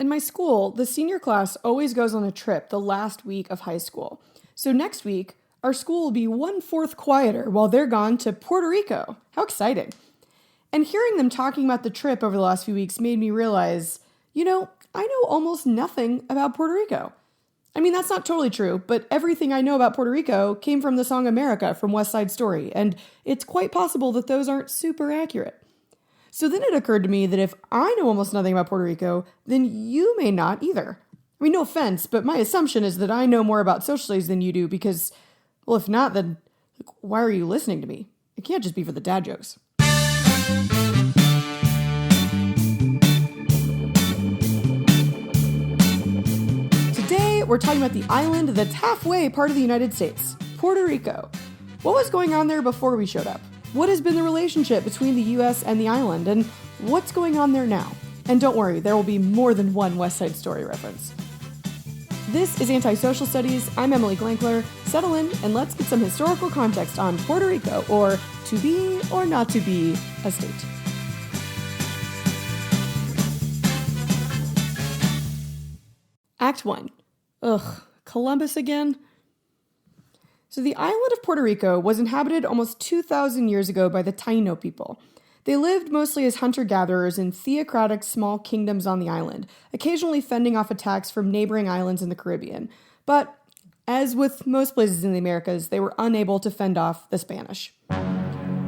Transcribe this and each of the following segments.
In my school, the senior class always goes on a trip the last week of high school. So next week, our school will be 1/4 quieter while they're gone to Puerto Rico. How exciting. And hearing them talking about the trip over the last few weeks made me realize, I know almost nothing about Puerto Rico. I mean, that's not totally true, but everything I know about Puerto Rico came from the song America from West Side Story, and it's quite possible that those aren't super accurate. So then it occurred to me that if I know almost nothing about Puerto Rico, then you may not either. I mean, no offense, but my assumption is that I know more about social studies than you do because, well, if not, then why are you listening to me? It can't just be for the dad jokes. Today, we're talking about the island that's halfway part of the United States, Puerto Rico. What was going on there before we showed up? What has been the relationship between the U.S. and the island, and what's going on there now? And don't worry, there will be more than one West Side Story reference. This is Anti-Social Studies. I'm Emily Glankler. Settle in and let's get some historical context on Puerto Rico, or to be or not to be a state. Act 1. Ugh, Columbus again? So the island of Puerto Rico was inhabited almost 2,000 years ago by the Taino people. They lived mostly as hunter-gatherers in theocratic small kingdoms on the island, occasionally fending off attacks from neighboring islands in the Caribbean. But, as with most places in the Americas, they were unable to fend off the Spanish.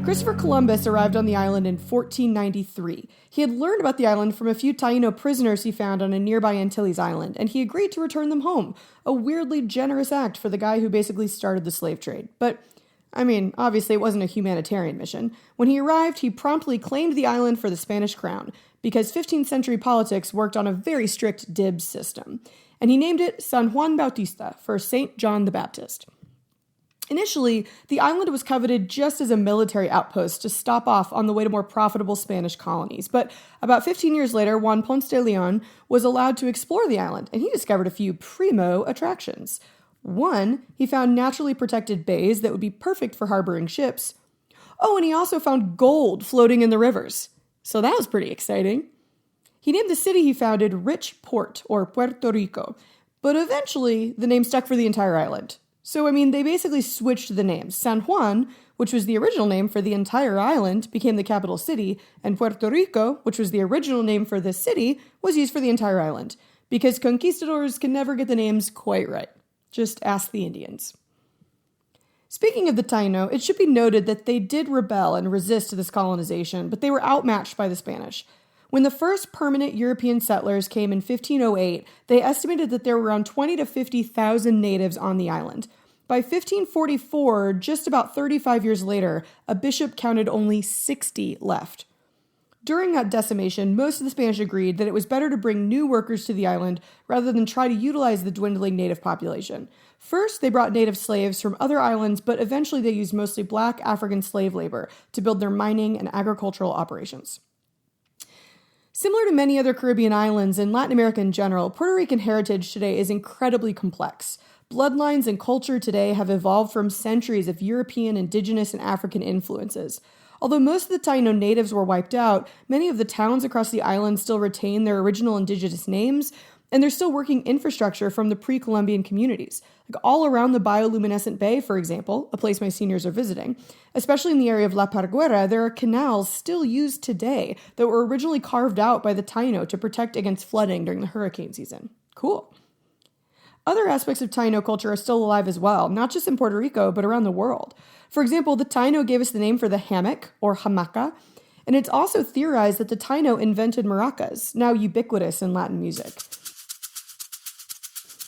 Christopher Columbus arrived on the island in 1493. He had learned about the island from a few Taino prisoners he found on a nearby Antilles island, and he agreed to return them home, a weirdly generous act for the guy who basically started the slave trade. But, obviously it wasn't a humanitarian mission. When he arrived, he promptly claimed the island for the Spanish crown, because 15th century politics worked on a very strict dibs system. And he named it San Juan Bautista, for St. John the Baptist. Initially, the island was coveted just as a military outpost to stop off on the way to more profitable Spanish colonies. But about 15 years later, Juan Ponce de Leon was allowed to explore the island, and he discovered a few primo attractions. One, he found naturally protected bays that would be perfect for harboring ships. Oh, and he also found gold floating in the rivers. So that was pretty exciting. He named the city he founded Rich Port, or Puerto Rico. But eventually, the name stuck for the entire island. So, they basically switched the names. San Juan, which was the original name for the entire island, became the capital city, and Puerto Rico, which was the original name for the city, was used for the entire island. Because conquistadors can never get the names quite right. Just ask the Indians. Speaking of the Taino, it should be noted that they did rebel and resist this colonization, but they were outmatched by the Spanish. When the first permanent European settlers came in 1508, they estimated that there were around 20 to 50,000 natives on the island. By 1544, just about 35 years later, a bishop counted only 60 left. During that decimation, most of the Spanish agreed that it was better to bring new workers to the island rather than try to utilize the dwindling native population. First, they brought native slaves from other islands, but eventually they used mostly black African slave labor to build their mining and agricultural operations. Similar to many other Caribbean islands and Latin America in general, Puerto Rican heritage today is incredibly complex. Bloodlines and culture today have evolved from centuries of European, indigenous, and African influences. Although most of the Taino natives were wiped out, many of the towns across the island still retain their original indigenous names, and there's still working infrastructure from the pre-Columbian communities. Like all around the bioluminescent bay, for example, a place my seniors are visiting, especially in the area of La Parguera, there are canals still used today that were originally carved out by the Taino to protect against flooding during the hurricane season. Cool. Other aspects of Taino culture are still alive as well, not just in Puerto Rico, but around the world. For example, the Taino gave us the name for the hammock, or hamaca, and it's also theorized that the Taino invented maracas, now ubiquitous in Latin music.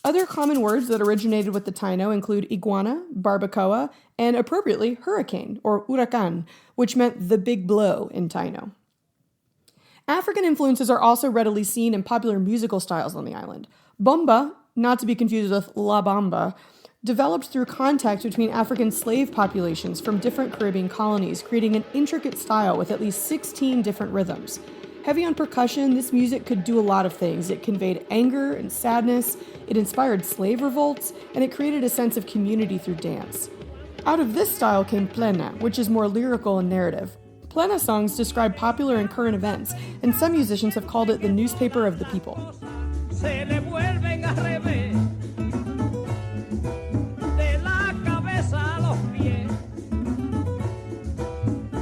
Other common words that originated with the Taino include iguana, barbacoa, and appropriately, hurricane, or huracan, which meant the big blow in Taino. African influences are also readily seen in popular musical styles on the island. Bomba, not to be confused with La Bamba, developed through contact between African slave populations from different Caribbean colonies, creating an intricate style with at least 16 different rhythms. Heavy on percussion, this music could do a lot of things. It conveyed anger and sadness, it inspired slave revolts, and it created a sense of community through dance. Out of this style came plena, which is more lyrical and narrative. Plena songs describe popular and current events, and some musicians have called it the newspaper of the people. se le vuelven al revés, de la cabeza a los pies,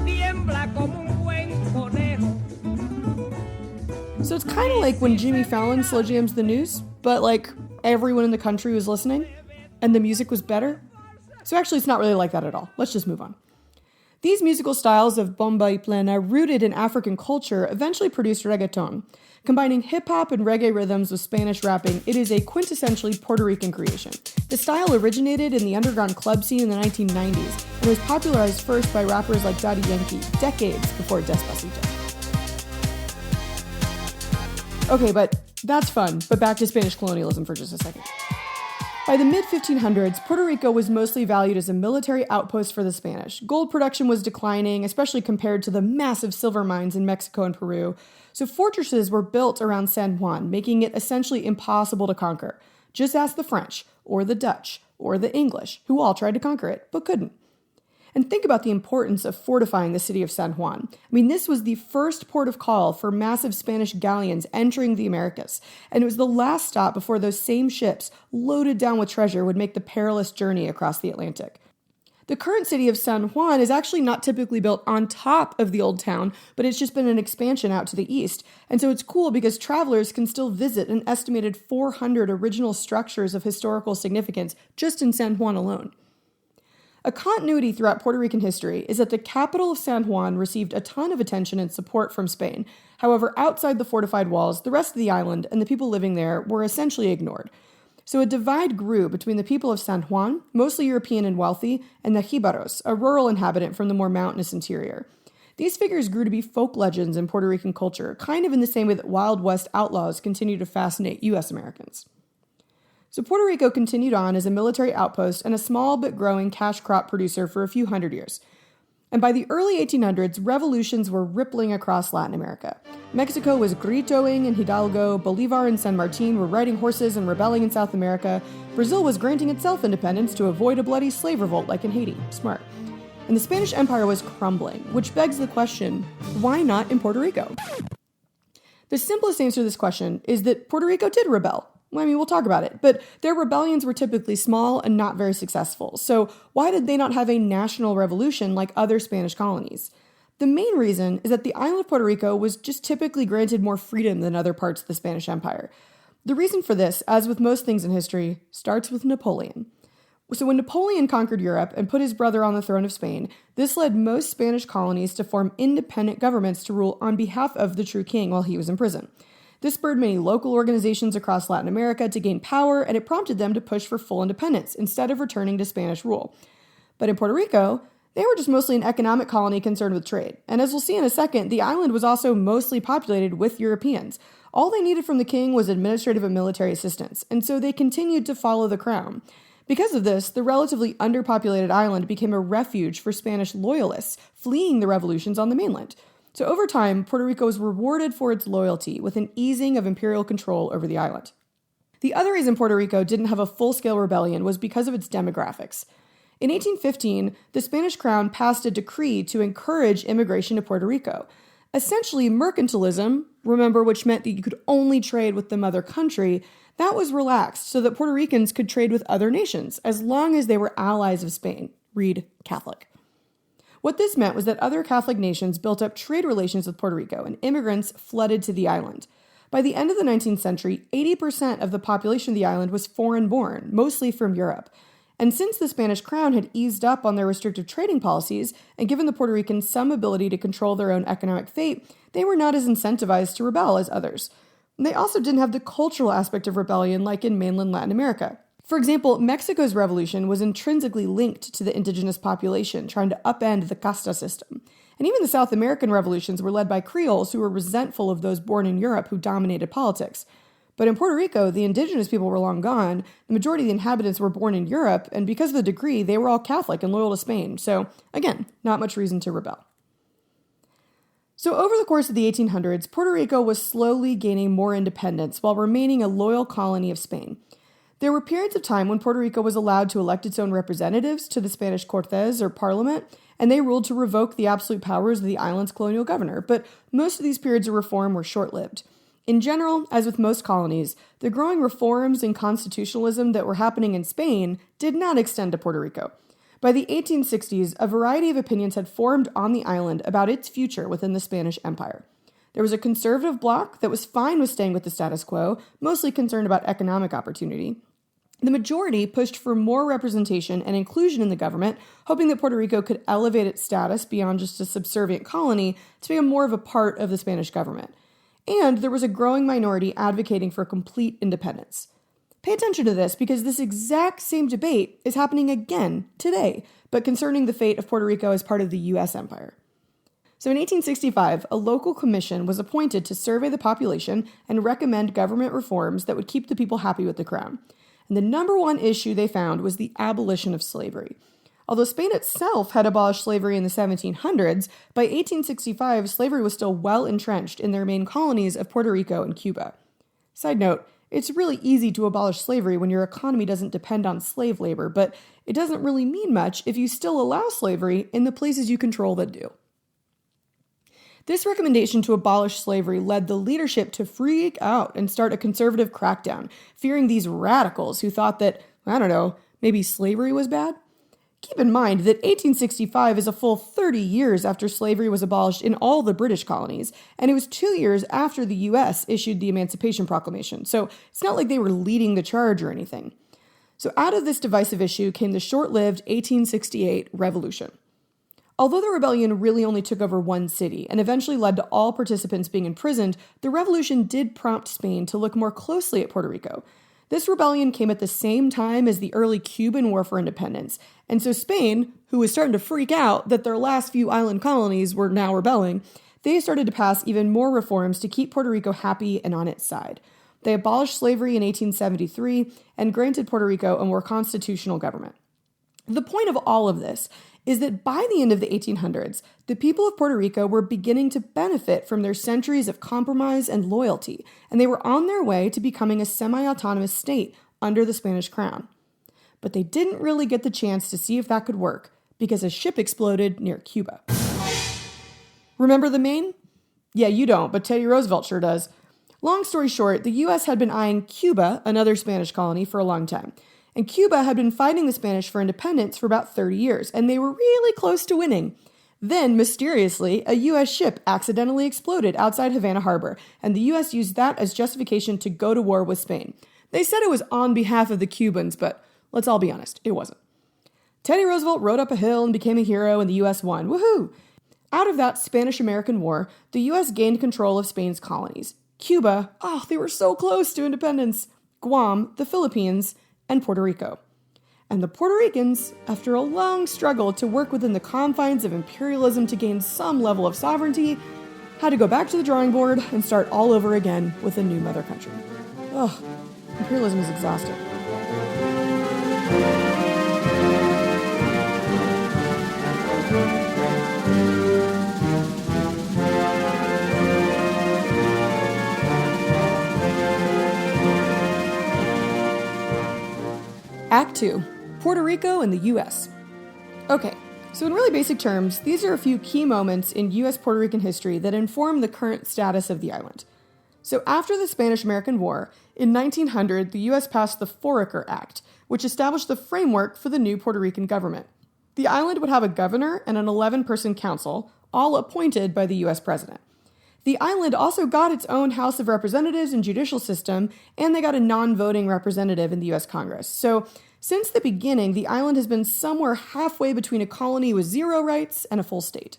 tiembla como un buen conejo. So it's kind of like when Jimmy Fallon slow jams the news, but like everyone in the country was listening and the music was better. So actually it's not really like that at all. Let's just move on. These musical styles of bomba y plena, rooted in African culture, eventually produced reggaeton. Combining hip-hop and reggae rhythms with Spanish rapping, it is a quintessentially Puerto Rican creation. The style originated in the underground club scene in the 1990s and was popularized first by rappers like Daddy Yankee, decades before Despacito. Okay, but that's fun, but back to Spanish colonialism for just a second. By the mid-1500s, Puerto Rico was mostly valued as a military outpost for the Spanish. Gold production was declining, especially compared to the massive silver mines in Mexico and Peru. So fortresses were built around San Juan, making it essentially impossible to conquer. Just ask the French, or the Dutch, or the English, who all tried to conquer it, but couldn't. And think about the importance of fortifying the city of San Juan. I mean, this was the first port of call for massive Spanish galleons entering the Americas, and it was the last stop before those same ships, loaded down with treasure, would make the perilous journey across the Atlantic. The current city of San Juan is actually not typically built on top of the old town, but it's just been an expansion out to the east. And so it's cool because travelers can still visit an estimated 400 original structures of historical significance just in San Juan alone. A continuity throughout Puerto Rican history is that the capital of San Juan received a ton of attention and support from Spain. However, outside the fortified walls, the rest of the island and the people living there were essentially ignored. So a divide grew between the people of San Juan, mostly European and wealthy, and the Jibaros, a rural inhabitant from the more mountainous interior. These figures grew to be folk legends in Puerto Rican culture, kind of in the same way that Wild West outlaws continue to fascinate U.S. Americans. So Puerto Rico continued on as a military outpost and a small but growing cash crop producer for a few hundred years. And by the early 1800s, revolutions were rippling across Latin America. Mexico was gritoing in Hidalgo, Bolivar and San Martin were riding horses and rebelling in South America, Brazil was granting itself independence to avoid a bloody slave revolt like in Haiti. Smart. And the Spanish Empire was crumbling, which begs the question, why not in Puerto Rico? The simplest answer to this question is that Puerto Rico did rebel. I mean, we'll talk about it, but their rebellions were typically small and not very successful. So why did they not have a national revolution like other Spanish colonies? The main reason is that the island of Puerto Rico was just typically granted more freedom than other parts of the Spanish Empire. The reason for this, as with most things in history, starts with Napoleon. So when Napoleon conquered Europe and put his brother on the throne of Spain, this led most Spanish colonies to form independent governments to rule on behalf of the true king while he was in prison. This spurred many local organizations across Latin America to gain power, and it prompted them to push for full independence instead of returning to Spanish rule. But in Puerto Rico, they were just mostly an economic colony concerned with trade. And as we'll see in a second, the island was also mostly populated with Europeans. All they needed from the king was administrative and military assistance, and so they continued to follow the crown. Because of this, the relatively underpopulated island became a refuge for Spanish loyalists fleeing the revolutions on the mainland. So over time, Puerto Rico was rewarded for its loyalty with an easing of imperial control over the island. The other reason Puerto Rico didn't have a full-scale rebellion was because of its demographics. In 1815, the Spanish crown passed a decree to encourage immigration to Puerto Rico. Essentially, mercantilism, remember, which meant that you could only trade with the mother country, that was relaxed so that Puerto Ricans could trade with other nations as long as they were allies of Spain. Read Catholic. What this meant was that other Catholic nations built up trade relations with Puerto Rico, and immigrants flooded to the island. By the end of the 19th century, 80% of the population of the island was foreign-born, mostly from Europe. And since the Spanish crown had eased up on their restrictive trading policies and given the Puerto Ricans some ability to control their own economic fate, they were not as incentivized to rebel as others. They also didn't have the cultural aspect of rebellion like in mainland Latin America. For example, Mexico's revolution was intrinsically linked to the indigenous population, trying to upend the casta system. And even the South American revolutions were led by Creoles who were resentful of those born in Europe who dominated politics. But in Puerto Rico, the indigenous people were long gone, the majority of the inhabitants were born in Europe, and because of the decree, they were all Catholic and loyal to Spain. So, again, not much reason to rebel. So over the course of the 1800s, Puerto Rico was slowly gaining more independence while remaining a loyal colony of Spain. There were periods of time when Puerto Rico was allowed to elect its own representatives to the Spanish Cortes or Parliament, and they ruled to revoke the absolute powers of the island's colonial governor, but most of these periods of reform were short-lived. In general, as with most colonies, the growing reforms and constitutionalism that were happening in Spain did not extend to Puerto Rico. By the 1860s, a variety of opinions had formed on the island about its future within the Spanish Empire. There was a conservative bloc that was fine with staying with the status quo, mostly concerned about economic opportunity. The majority pushed for more representation and inclusion in the government, hoping that Puerto Rico could elevate its status beyond just a subservient colony to become more of a part of the Spanish government. And there was a growing minority advocating for complete independence. Pay attention to this because this exact same debate is happening again today, but concerning the fate of Puerto Rico as part of the U.S. empire. So in 1865, a local commission was appointed to survey the population and recommend government reforms that would keep the people happy with the crown. And the number one issue they found was the abolition of slavery. Although Spain itself had abolished slavery in the 1700s, by 1865, slavery was still well entrenched in their main colonies of Puerto Rico and Cuba. Side note, it's really easy to abolish slavery when your economy doesn't depend on slave labor, but it doesn't really mean much if you still allow slavery in the places you control that do. This recommendation to abolish slavery led the leadership to freak out and start a conservative crackdown, fearing these radicals who thought that, maybe slavery was bad? Keep in mind that 1865 is a full 30 years after slavery was abolished in all the British colonies, and it was 2 years after the U.S. issued the Emancipation Proclamation, so it's not like they were leading the charge or anything. So out of this divisive issue came the short-lived 1868 Revolution. Although the rebellion really only took over one city and eventually led to all participants being imprisoned, the revolution did prompt Spain to look more closely at Puerto Rico. This rebellion came at the same time as the early Cuban War for Independence, and so Spain, who was starting to freak out that their last few island colonies were now rebelling, they started to pass even more reforms to keep Puerto Rico happy and on its side. They abolished slavery in 1873 and granted Puerto Rico a more constitutional government. The point of all of this is that by the end of the 1800s, the people of Puerto Rico were beginning to benefit from their centuries of compromise and loyalty, and they were on their way to becoming a semi-autonomous state under the Spanish crown. But they didn't really get the chance to see if that could work, because a ship exploded near Cuba. Remember the Maine? Yeah, you don't, but Teddy Roosevelt sure does. Long story short, the U.S. had been eyeing Cuba, another Spanish colony, for a long time. And Cuba had been fighting the Spanish for independence for about 30 years, and they were really close to winning. Then, mysteriously, a U.S. ship accidentally exploded outside Havana Harbor, and the U.S. used that as justification to go to war with Spain. They said it was on behalf of the Cubans, but let's all be honest, it wasn't. Teddy Roosevelt rode up a hill and became a hero, and the U.S. won. Woohoo! Out of that Spanish-American War, the U.S. gained control of Spain's colonies. Cuba, they were so close to independence. Guam, the Philippines, and Puerto Rico. And the Puerto Ricans, after a long struggle to work within the confines of imperialism to gain some level of sovereignty, had to go back to the drawing board and start all over again with a new mother country. Imperialism is exhausting. Act 2, Puerto Rico and the U.S. Okay, so in really basic terms, these are a few key moments in U.S.-Puerto Rican history that inform the current status of the island. So after the Spanish-American War, in 1900, the U.S. passed the Foraker Act, which established the framework for the new Puerto Rican government. The island would have a governor and an 11-person council, all appointed by the U.S. president. The island also got its own House of Representatives and judicial system, and they got a non-voting representative in the U.S. Congress. So, since the beginning, the island has been somewhere halfway between a colony with 0 rights and a full state.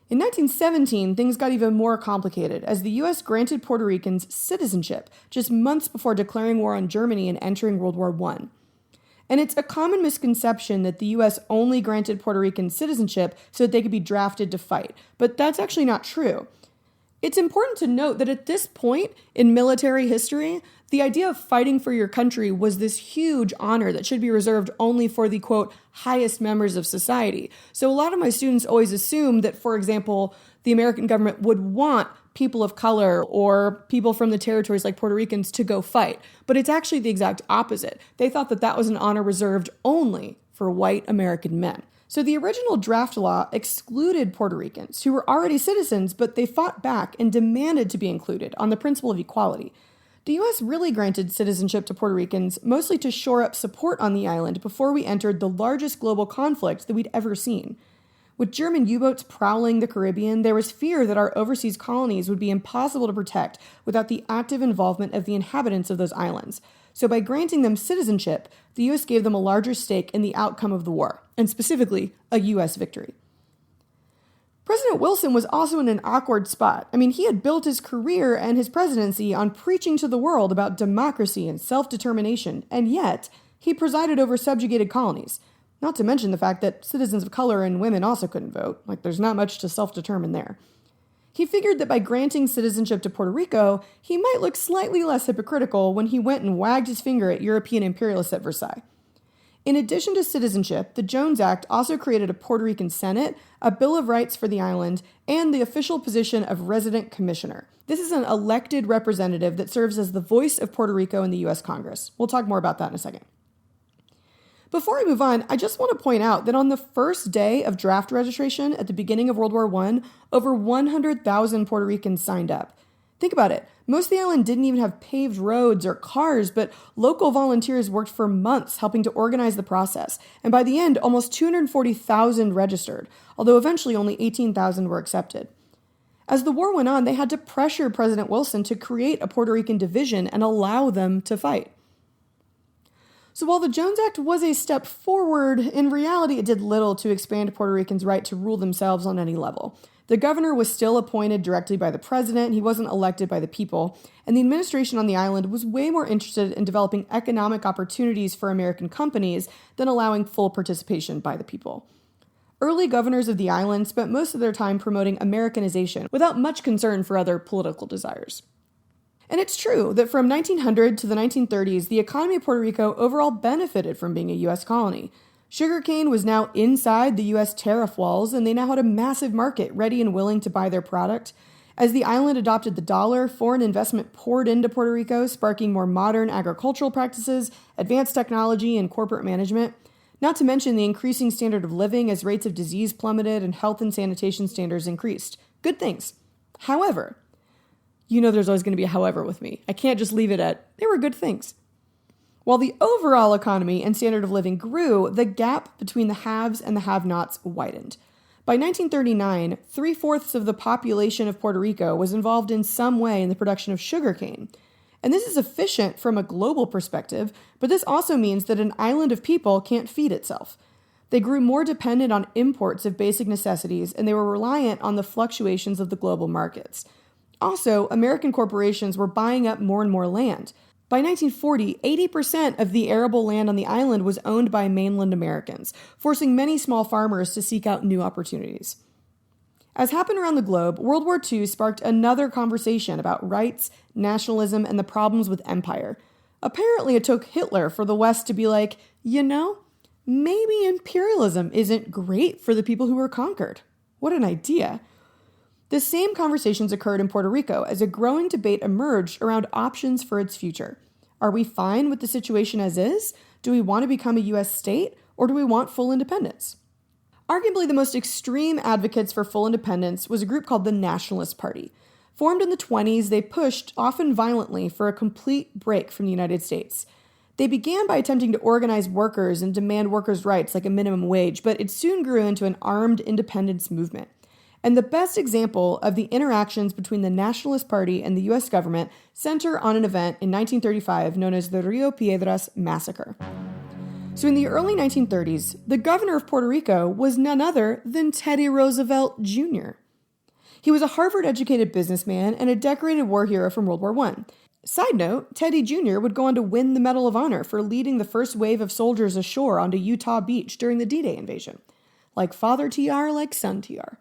In 1917, things got even more complicated as the U.S. granted Puerto Ricans citizenship just months before declaring war on Germany and entering World War I. And it's a common misconception that the U.S. only granted Puerto Ricans citizenship so that they could be drafted to fight, but that's actually not true. It's important to note that at this point in military history, the idea of fighting for your country was this huge honor that should be reserved only for the, quote, highest members of society. So a lot of my students always assume that, for example, the American government would want people of color or people from the territories like Puerto Ricans to go fight. But it's actually the exact opposite. They thought that that was an honor reserved only for white American men. So the original draft law excluded Puerto Ricans who were already citizens, but they fought back and demanded to be included on the principle of equality. The U.S. really granted citizenship to Puerto Ricans mostly to shore up support on the island before we entered the largest global conflict that we'd ever seen. With German U-boats prowling the Caribbean, there was fear that our overseas colonies would be impossible to protect without the active involvement of the inhabitants of those islands. So by granting them citizenship, the U.S. gave them a larger stake in the outcome of the war, and specifically, a U.S. victory. President Wilson was also in an awkward spot. He had built his career and his presidency on preaching to the world about democracy and self-determination, and yet he presided over subjugated colonies. Not to mention the fact that citizens of color and women also couldn't vote. There's not much to self-determine there. He figured that by granting citizenship to Puerto Rico, he might look slightly less hypocritical when he went and wagged his finger at European imperialists at Versailles. In addition to citizenship, the Jones Act also created a Puerto Rican Senate, a Bill of Rights for the island, and the official position of resident commissioner. This is an elected representative that serves as the voice of Puerto Rico in the U.S. Congress. We'll talk more about that in a second. Before I move on, I just want to point out that on the first day of draft registration at the beginning of World War I, over 100,000 Puerto Ricans signed up. Think about it. Most of the island didn't even have paved roads or cars, but local volunteers worked for months helping to organize the process. And by the end, almost 240,000 registered, although eventually only 18,000 were accepted. As the war went on, they had to pressure President Wilson to create a Puerto Rican division and allow them to fight. So while the Jones Act was a step forward, in reality it did little to expand Puerto Ricans' right to rule themselves on any level. The governor was still appointed directly by the president, he wasn't elected by the people, and the administration on the island was way more interested in developing economic opportunities for American companies than allowing full participation by the people. Early governors of the island spent most of their time promoting Americanization without much concern for other political desires. And it's true that from 1900 to the 1930s, the economy of Puerto Rico overall benefited from being a U.S. colony. Sugarcane was now inside the U.S. tariff walls, and they now had a massive market ready and willing to buy their product. As the island adopted the dollar, foreign investment poured into Puerto Rico, sparking more modern agricultural practices, advanced technology, and corporate management. Not to mention the increasing standard of living as rates of disease plummeted and health and sanitation standards increased. Good things. However, there's always going to be a however with me. I can't just leave it at, they were good things. While the overall economy and standard of living grew, the gap between the haves and the have-nots widened. By 1939, 3/4 of the population of Puerto Rico was involved in some way in the production of sugarcane. And this is efficient from a global perspective, but this also means that an island of people can't feed itself. They grew more dependent on imports of basic necessities, and they were reliant on the fluctuations of the global markets. Also, American corporations were buying up more and more land. By 1940, 80% of the arable land on the island was owned by mainland Americans, forcing many small farmers to seek out new opportunities. As happened around the globe, World War II sparked another conversation about rights, nationalism, and the problems with empire. Apparently, it took Hitler for the West to be like, maybe imperialism isn't great for the people who were conquered. What an idea. The same conversations occurred in Puerto Rico as a growing debate emerged around options for its future. Are we fine with the situation as is? Do we want to become a U.S. state, or do we want full independence? Arguably the most extreme advocates for full independence was a group called the Nationalist Party. Formed in the 1920s, they pushed, often violently, for a complete break from the United States. They began by attempting to organize workers and demand workers' rights like a minimum wage, but it soon grew into an armed independence movement. And the best example of the interactions between the Nationalist Party and the U.S. government center on an event in 1935 known as the Rio Piedras Massacre. So in the early 1930s, the governor of Puerto Rico was none other than Teddy Roosevelt Jr. He was a Harvard-educated businessman and a decorated war hero from World War I. Side note, Teddy Jr. would go on to win the Medal of Honor for leading the first wave of soldiers ashore onto Utah Beach during the D-Day invasion. Like father TR, like son TR.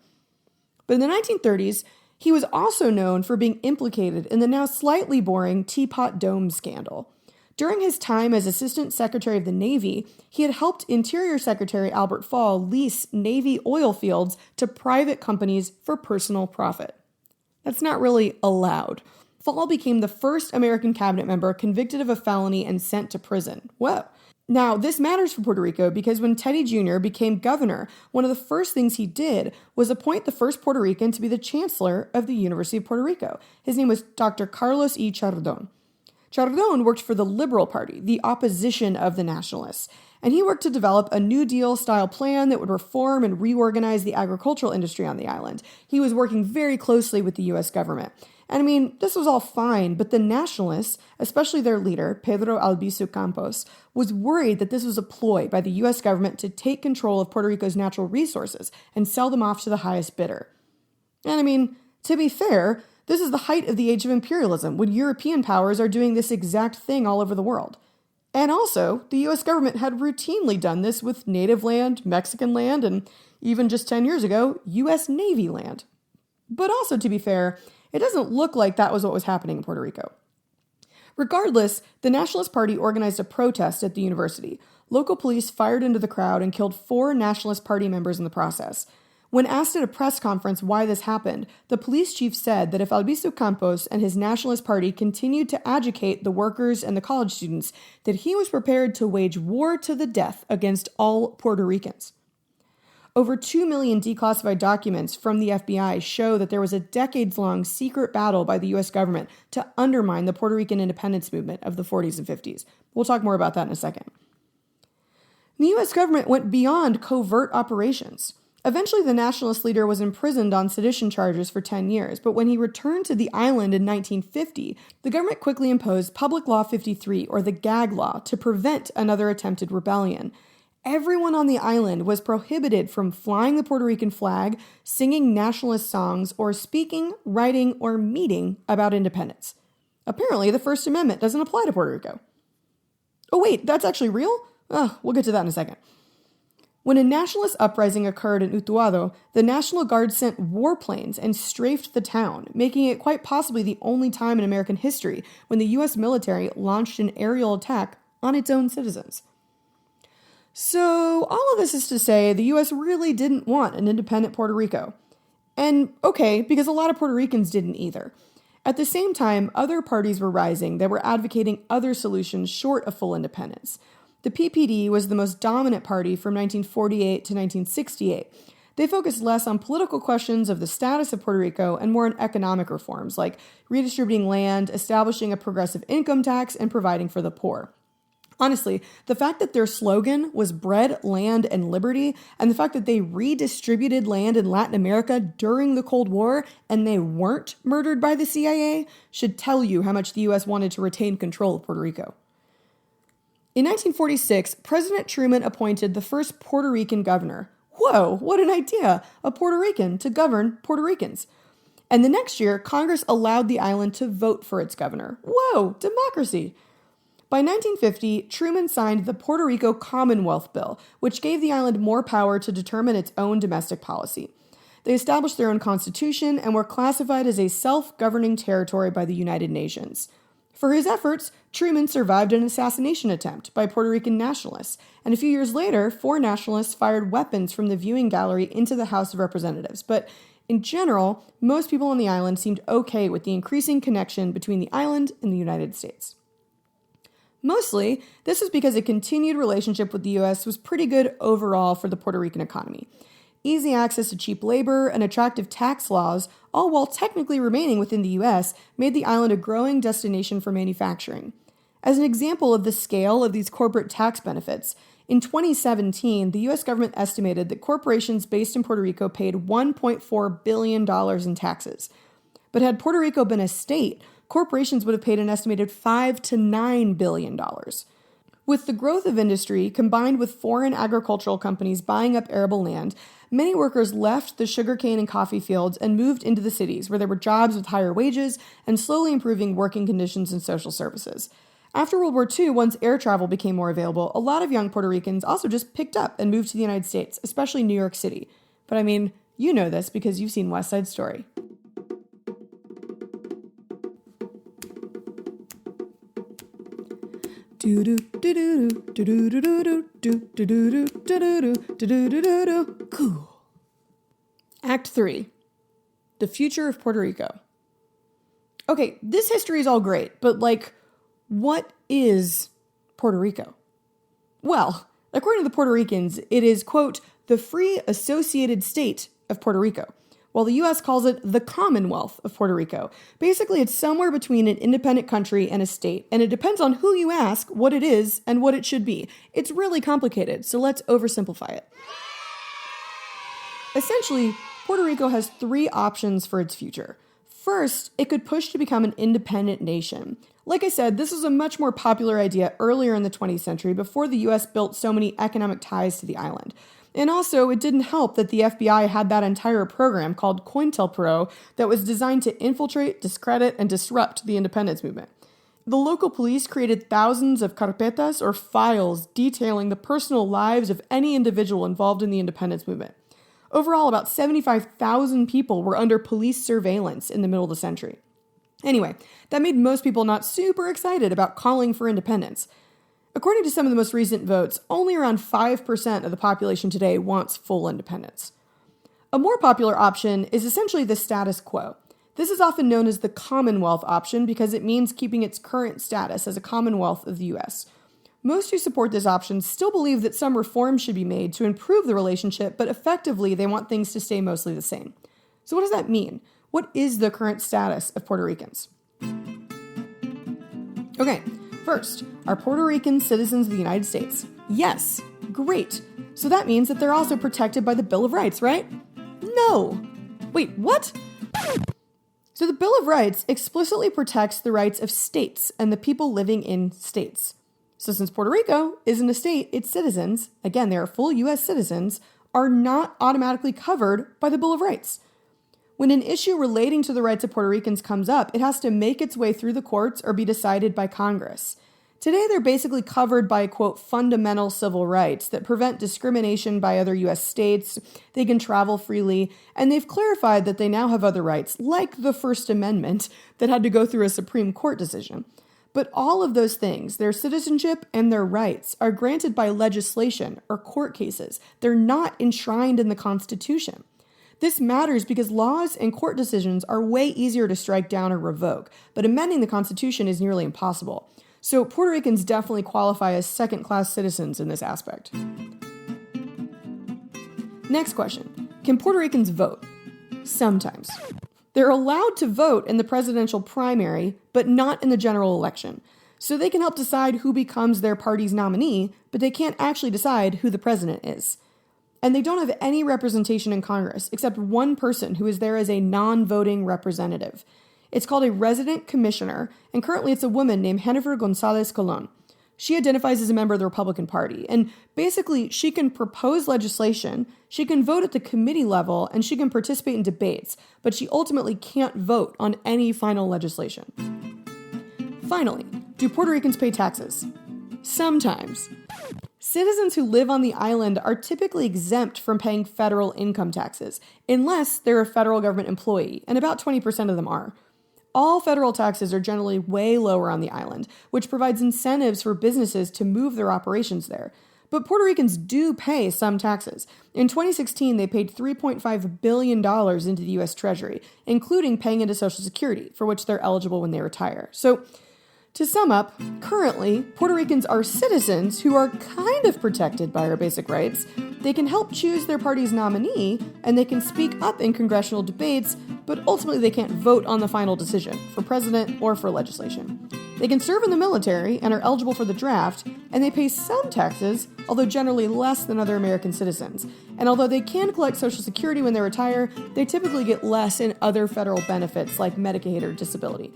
But in the 1930s, he was also known for being implicated in the now slightly boring Teapot Dome scandal. During his time as Assistant Secretary of the Navy, he had helped Interior Secretary Albert Fall lease Navy oil fields to private companies for personal profit. That's not really allowed. Fall became the first American cabinet member convicted of a felony and sent to prison. Whoa. Now, this matters for Puerto Rico because when Teddy Jr. became governor, one of the first things he did was appoint the first Puerto Rican to be the chancellor of the University of Puerto Rico. His name was Dr. Carlos E. Chardon. Chardon worked for the Liberal Party, the opposition of the Nationalists, and he worked to develop a New Deal-style plan that would reform and reorganize the agricultural industry on the island. He was working very closely with the U.S. government. And I mean, this was all fine, but the Nationalists, especially their leader, Pedro Albizu Campos, was worried that this was a ploy by the U.S. government to take control of Puerto Rico's natural resources and sell them off to the highest bidder. And I mean, to be fair, this is the height of the age of imperialism, when European powers are doing this exact thing all over the world. And also, the U.S. government had routinely done this with native land, Mexican land, and even just 10 years ago, U.S. Navy land. But also, to be fair, it doesn't look like that was what was happening in Puerto Rico. Regardless, the Nationalist Party organized a protest at the university. Local police fired into the crowd and killed 4 Nationalist Party members in the process. When asked at a press conference why this happened, the police chief said that if Albizu Campos and his Nationalist Party continued to agitate the workers and the college students, that he was prepared to wage war to the death against all Puerto Ricans. Over 2 million declassified documents from the FBI show that there was a decades-long secret battle by the U.S. government to undermine the Puerto Rican independence movement of the 40s and 50s. We'll talk more about that in a second. The U.S. government went beyond covert operations. Eventually, the nationalist leader was imprisoned on sedition charges for 10 years, but when he returned to the island in 1950, the government quickly imposed Public Law 53, or the Gag Law, to prevent another attempted rebellion. Everyone on the island was prohibited from flying the Puerto Rican flag, singing nationalist songs, or speaking, writing, or meeting about independence. Apparently, the First Amendment doesn't apply to Puerto Rico. Oh wait, that's actually real? We'll get to that in a second. When a nationalist uprising occurred in Utuado, the National Guard sent warplanes and strafed the town, making it quite possibly the only time in American history when the U.S. military launched an aerial attack on its own citizens. So, all of this is to say the U.S. really didn't want an independent Puerto Rico. And, okay, because a lot of Puerto Ricans didn't either. At the same time, other parties were rising that were advocating other solutions short of full independence. The PPD was the most dominant party from 1948 to 1968. They focused less on political questions of the status of Puerto Rico and more on economic reforms, like redistributing land, establishing a progressive income tax, and providing for the poor. Honestly, the fact that their slogan was bread, land, and liberty, and the fact that they redistributed land in Latin America during the Cold War and they weren't murdered by the CIA should tell you how much the U.S. wanted to retain control of Puerto Rico. In 1946, President Truman appointed the first Puerto Rican governor. Whoa, what an idea! A Puerto Rican to govern Puerto Ricans. And the next year, Congress allowed the island to vote for its governor. Whoa, democracy! By 1950, Truman signed the Puerto Rico Commonwealth Bill, which gave the island more power to determine its own domestic policy. They established their own constitution and were classified as a self-governing territory by the United Nations. For his efforts, Truman survived an assassination attempt by Puerto Rican nationalists, and a few years later, 4 nationalists fired weapons from the viewing gallery into the House of Representatives. But in general, most people on the island seemed okay with the increasing connection between the island and the United States. Mostly, this was because a continued relationship with the U.S. was pretty good overall for the Puerto Rican economy. Easy access to cheap labor and attractive tax laws, all while technically remaining within the U.S., made the island a growing destination for manufacturing. As an example of the scale of these corporate tax benefits, in 2017, the U.S. government estimated that corporations based in Puerto Rico paid $1.4 billion in taxes. But had Puerto Rico been a state, corporations would have paid an estimated $5 to $9 billion. With the growth of industry, combined with foreign agricultural companies buying up arable land, many workers left the sugarcane and coffee fields and moved into the cities, where there were jobs with higher wages and slowly improving working conditions and social services. After World War II, once air travel became more available, a lot of young Puerto Ricans also just picked up and moved to the United States, especially New York City. But I mean, you know this because you've seen West Side Story. Cool. Act 3. The future of Puerto Rico. Okay, this history is all great, but what is Puerto Rico? Well, according to the Puerto Ricans, it is, quote, the free associated state of Puerto Rico, while the U.S. calls it the Commonwealth of Puerto Rico. Basically, it's somewhere between an independent country and a state, and it depends on who you ask what it is and what it should be. It's really complicated, so let's oversimplify it. Essentially, Puerto Rico has three options for its future. First, it could push to become an independent nation. Like I said, this was a much more popular idea earlier in the 20th century before the U.S. built so many economic ties to the island. And also, it didn't help that the FBI had that entire program called COINTELPRO that was designed to infiltrate, discredit, and disrupt the independence movement. The local police created thousands of carpetas or files detailing the personal lives of any individual involved in the independence movement. Overall, about 75,000 people were under police surveillance in the middle of the century. Anyway, that made most people not super excited about calling for independence. According to some of the most recent votes, only around 5% of the population today wants full independence. A more popular option is essentially the status quo. This is often known as the Commonwealth option because it means keeping its current status as a Commonwealth of the U.S. Most who support this option still believe that some reforms should be made to improve the relationship, but effectively they want things to stay mostly the same. So what does that mean? What is the current status of Puerto Ricans? Okay, first, are Puerto Ricans citizens of the United States? Yes. Great. So that means that they're also protected by the Bill of Rights, right? No. Wait, what? So the Bill of Rights explicitly protects the rights of states and the people living in states. So since Puerto Rico isn't a state, its citizens, again, they are full U.S. citizens, are not automatically covered by the Bill of Rights. When an issue relating to the rights of Puerto Ricans comes up, it has to make its way through the courts or be decided by Congress. Today, they're basically covered by, quote, fundamental civil rights that prevent discrimination by other U.S. states, they can travel freely, and they've clarified that they now have other rights, like the First Amendment, that had to go through a Supreme Court decision. But all of those things, their citizenship and their rights, are granted by legislation or court cases. They're not enshrined in the Constitution. This matters because laws and court decisions are way easier to strike down or revoke, but amending the Constitution is nearly impossible. So Puerto Ricans definitely qualify as second-class citizens in this aspect. Next question. Can Puerto Ricans vote? Sometimes. They're allowed to vote in the presidential primary, but not in the general election. So they can help decide who becomes their party's nominee, but they can't actually decide who the president is. And they don't have any representation in Congress, except one person who is there as a non-voting representative. It's called a resident commissioner, and currently it's a woman named Jennifer Gonzalez Colon. She identifies as a member of the Republican Party, and basically she can propose legislation, she can vote at the committee level, and she can participate in debates, but she ultimately can't vote on any final legislation. Finally, do Puerto Ricans pay taxes? Sometimes. Citizens who live on the island are typically exempt from paying federal income taxes, unless they're a federal government employee, and about 20% of them are. All federal taxes are generally way lower on the island, which provides incentives for businesses to move their operations there. But Puerto Ricans do pay some taxes. In 2016, they paid $3.5 billion into the U.S. Treasury, including paying into Social Security, for which they're eligible when they retire. So, to sum up, currently, Puerto Ricans are citizens who are kind of protected by our basic rights. They can help choose their party's nominee, and they can speak up in congressional debates, but ultimately they can't vote on the final decision for president or for legislation. They can serve in the military and are eligible for the draft, and they pay some taxes, although generally less than other American citizens. And although they can collect Social Security when they retire, they typically get less in other federal benefits like Medicaid or disability.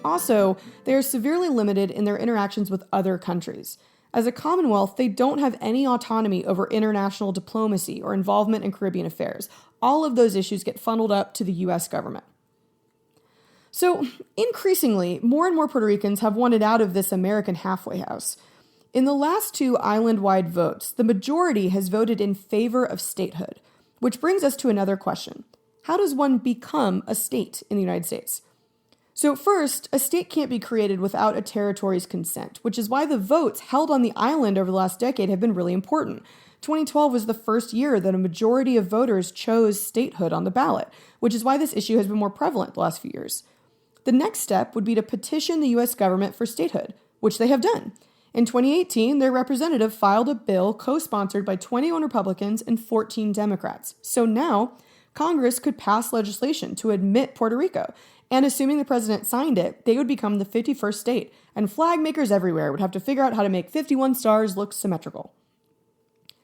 Also, they are severely limited in their interactions with other countries. As a Commonwealth, they don't have any autonomy over international diplomacy or involvement in Caribbean affairs. All of those issues get funneled up to the U.S. government. So, increasingly, more and more Puerto Ricans have wanted out of this American halfway house. In the last two island-wide votes, the majority has voted in favor of statehood, which brings us to another question. How does one become a state in the United States? So first, a state can't be created without a territory's consent, which is why the votes held on the island over the last decade have been really important. 2012 was the first year that a majority of voters chose statehood on the ballot, which is why this issue has been more prevalent the last few years. The next step would be to petition the U.S. government for statehood, which they have done. In 2018, their representative filed a bill co-sponsored by 21 Republicans and 14 Democrats. So now, Congress could pass legislation to admit Puerto Rico, and assuming the president signed it, they would become the 51st state, and flag makers everywhere would have to figure out how to make 51 stars look symmetrical.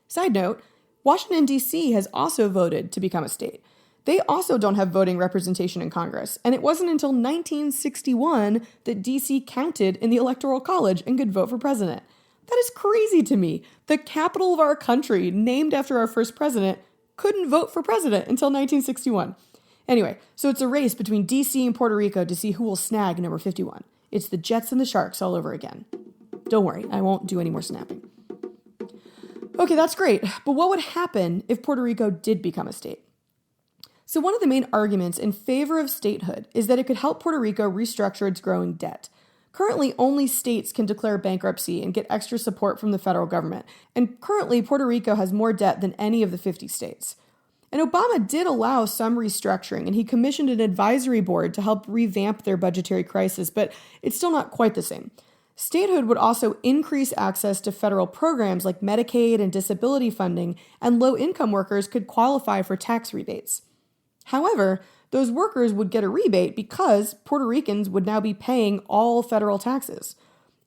Side note, Washington, D.C. has also voted to become a state. They also don't have voting representation in Congress, and it wasn't until 1961 that D.C. counted in the Electoral College and could vote for president. That is crazy to me. The capital of our country, named after our first president, couldn't vote for president until 1961. Anyway, so it's a race between D.C. and Puerto Rico to see who will snag number 51. It's the Jets and the Sharks all over again. Don't worry, I won't do any more snapping. Okay, that's great, but what would happen if Puerto Rico did become a state? So one of the main arguments in favor of statehood is that it could help Puerto Rico restructure its growing debt. Currently, only states can declare bankruptcy and get extra support from the federal government, and currently Puerto Rico has more debt than any of the 50 states. And Obama did allow some restructuring, and he commissioned an advisory board to help revamp their budgetary crisis, but it's still not quite the same. Statehood would also increase access to federal programs like Medicaid and disability funding, and low-income workers could qualify for tax rebates. However, those workers would get a rebate because Puerto Ricans would now be paying all federal taxes.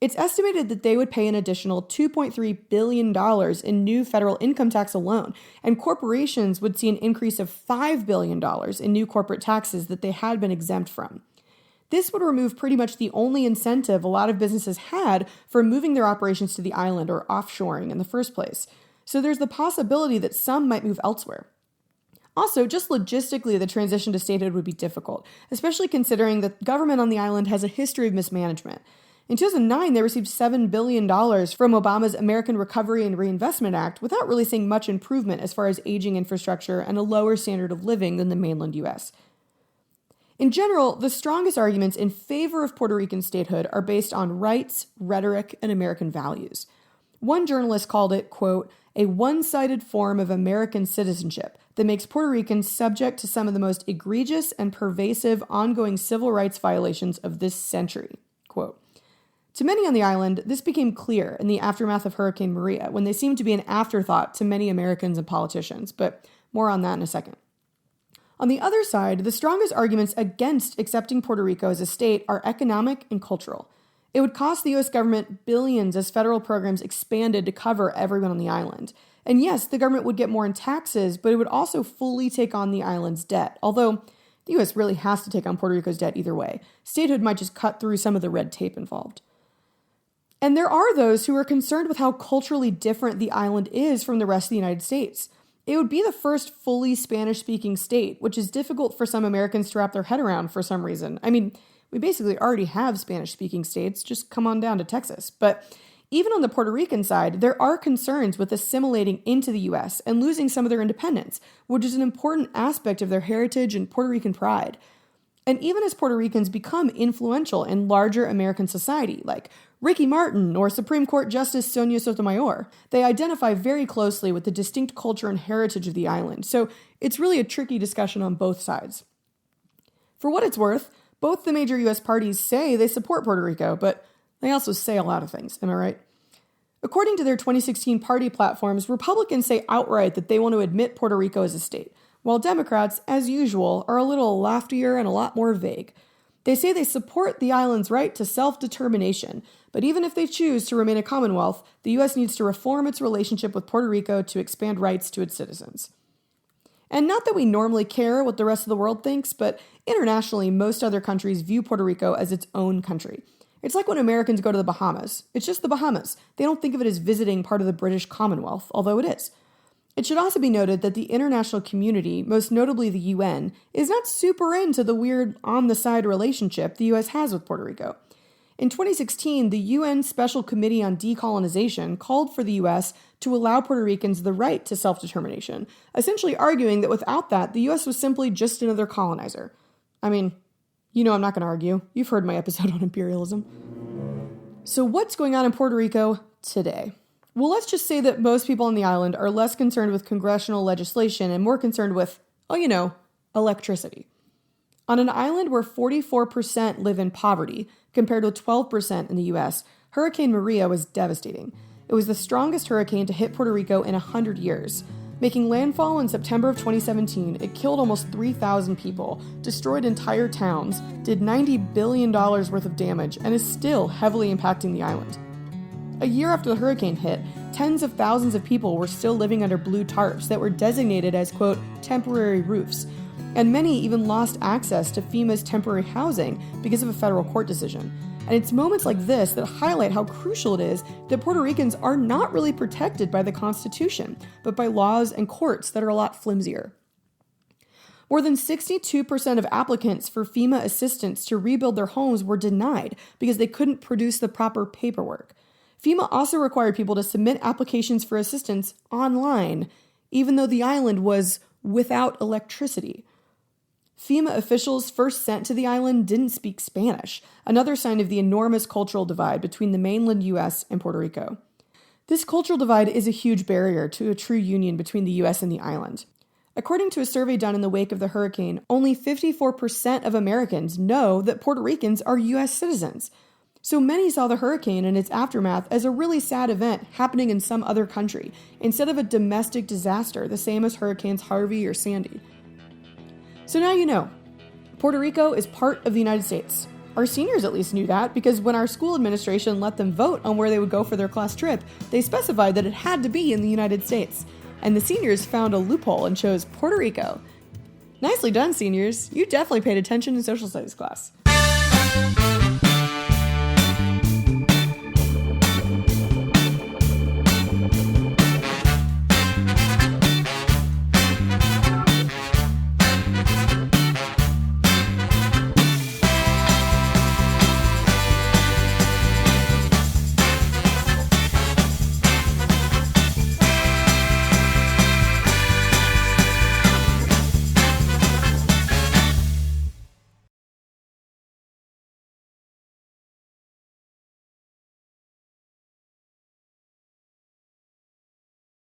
It's estimated that they would pay an additional $2.3 billion in new federal income tax alone, and corporations would see an increase of $5 billion in new corporate taxes that they had been exempt from. This would remove pretty much the only incentive a lot of businesses had for moving their operations to the island or offshoring in the first place. So there's the possibility that some might move elsewhere. Also, just logistically, the transition to statehood would be difficult, especially considering that government on the island has a history of mismanagement. In 2009, they received $7 billion from Obama's American Recovery and Reinvestment Act without really seeing much improvement as far as aging infrastructure and a lower standard of living than the mainland U.S. In general, the strongest arguments in favor of Puerto Rican statehood are based on rights, rhetoric, and American values. One journalist called it, quote, a one-sided form of American citizenship that makes Puerto Ricans subject to some of the most egregious and pervasive ongoing civil rights violations of this century, quote. To many on the island, this became clear in the aftermath of Hurricane Maria, when they seemed to be an afterthought to many Americans and politicians, but more on that in a second. On the other side, the strongest arguments against accepting Puerto Rico as a state are economic and cultural. It would cost the U.S. government billions as federal programs expanded to cover everyone on the island. And yes, the government would get more in taxes, but it would also fully take on the island's debt, although the U.S. really has to take on Puerto Rico's debt either way. Statehood might just cut through some of the red tape involved. And there are those who are concerned with how culturally different the island is from the rest of the United States. It would be the first fully Spanish-speaking state, which is difficult for some Americans to wrap their head around for some reason. I mean, we basically already have Spanish-speaking states, just come on down to Texas. But even on the Puerto Rican side, there are concerns with assimilating into the U.S. and losing some of their independence, which is an important aspect of their heritage and Puerto Rican pride. And even as Puerto Ricans become influential in larger American society, like Ricky Martin or Supreme Court Justice Sonia Sotomayor, they identify very closely with the distinct culture and heritage of the island. So it's really a tricky discussion on both sides. For what it's worth, both the major U.S. parties say they support Puerto Rico, but they also say a lot of things, am I right? According to their 2016 party platforms, Republicans say outright that they want to admit Puerto Rico as a state, while Democrats, as usual, are a little loftier and a lot more vague. They say they support the island's right to self-determination, but even if they choose to remain a commonwealth, the U.S. needs to reform its relationship with Puerto Rico to expand rights to its citizens. And not that we normally care what the rest of the world thinks, but internationally, most other countries view Puerto Rico as its own country. It's like when Americans go to the Bahamas. It's just the Bahamas. They don't think of it as visiting part of the British Commonwealth, although it is. It should also be noted that the international community, most notably the UN, is not super into the weird on-the-side relationship the U.S. has with Puerto Rico. In 2016, the UN Special Committee on Decolonization called for the U.S. to allow Puerto Ricans the right to self-determination, essentially arguing that without that, the U.S. was simply just another colonizer. I mean, you know I'm not going to argue. You've heard my episode on imperialism. So what's going on in Puerto Rico today? Well, let's just say that most people on the island are less concerned with congressional legislation and more concerned with, electricity. On an island where 44% live in poverty, compared with 12% in the U.S., Hurricane Maria was devastating. It was the strongest hurricane to hit Puerto Rico in 100 years. Making landfall in September of 2017, it killed almost 3,000 people, destroyed entire towns, did $90 billion worth of damage, and is still heavily impacting the island. A year after the hurricane hit, tens of thousands of people were still living under blue tarps that were designated as, quote, temporary roofs, and many even lost access to FEMA's temporary housing because of a federal court decision. And it's moments like this that highlight how crucial it is that Puerto Ricans are not really protected by the Constitution, but by laws and courts that are a lot flimsier. More than 62% of applicants for FEMA assistance to rebuild their homes were denied because they couldn't produce the proper paperwork. FEMA also required people to submit applications for assistance online, even though the island was without electricity. FEMA officials first sent to the island didn't speak Spanish, another sign of the enormous cultural divide between the mainland U.S. and Puerto Rico. This cultural divide is a huge barrier to a true union between the U.S. and the island. According to a survey done in the wake of the hurricane, only 54% of Americans know that Puerto Ricans are U.S. citizens. So many saw the hurricane and its aftermath as a really sad event happening in some other country, instead of a domestic disaster, the same as Hurricanes Harvey or Sandy. So now you know, Puerto Rico is part of the United States. Our seniors at least knew that because when our school administration let them vote on where they would go for their class trip, they specified that it had to be in the United States. And the seniors found a loophole and chose Puerto Rico. Nicely done, seniors. You definitely paid attention in social studies class.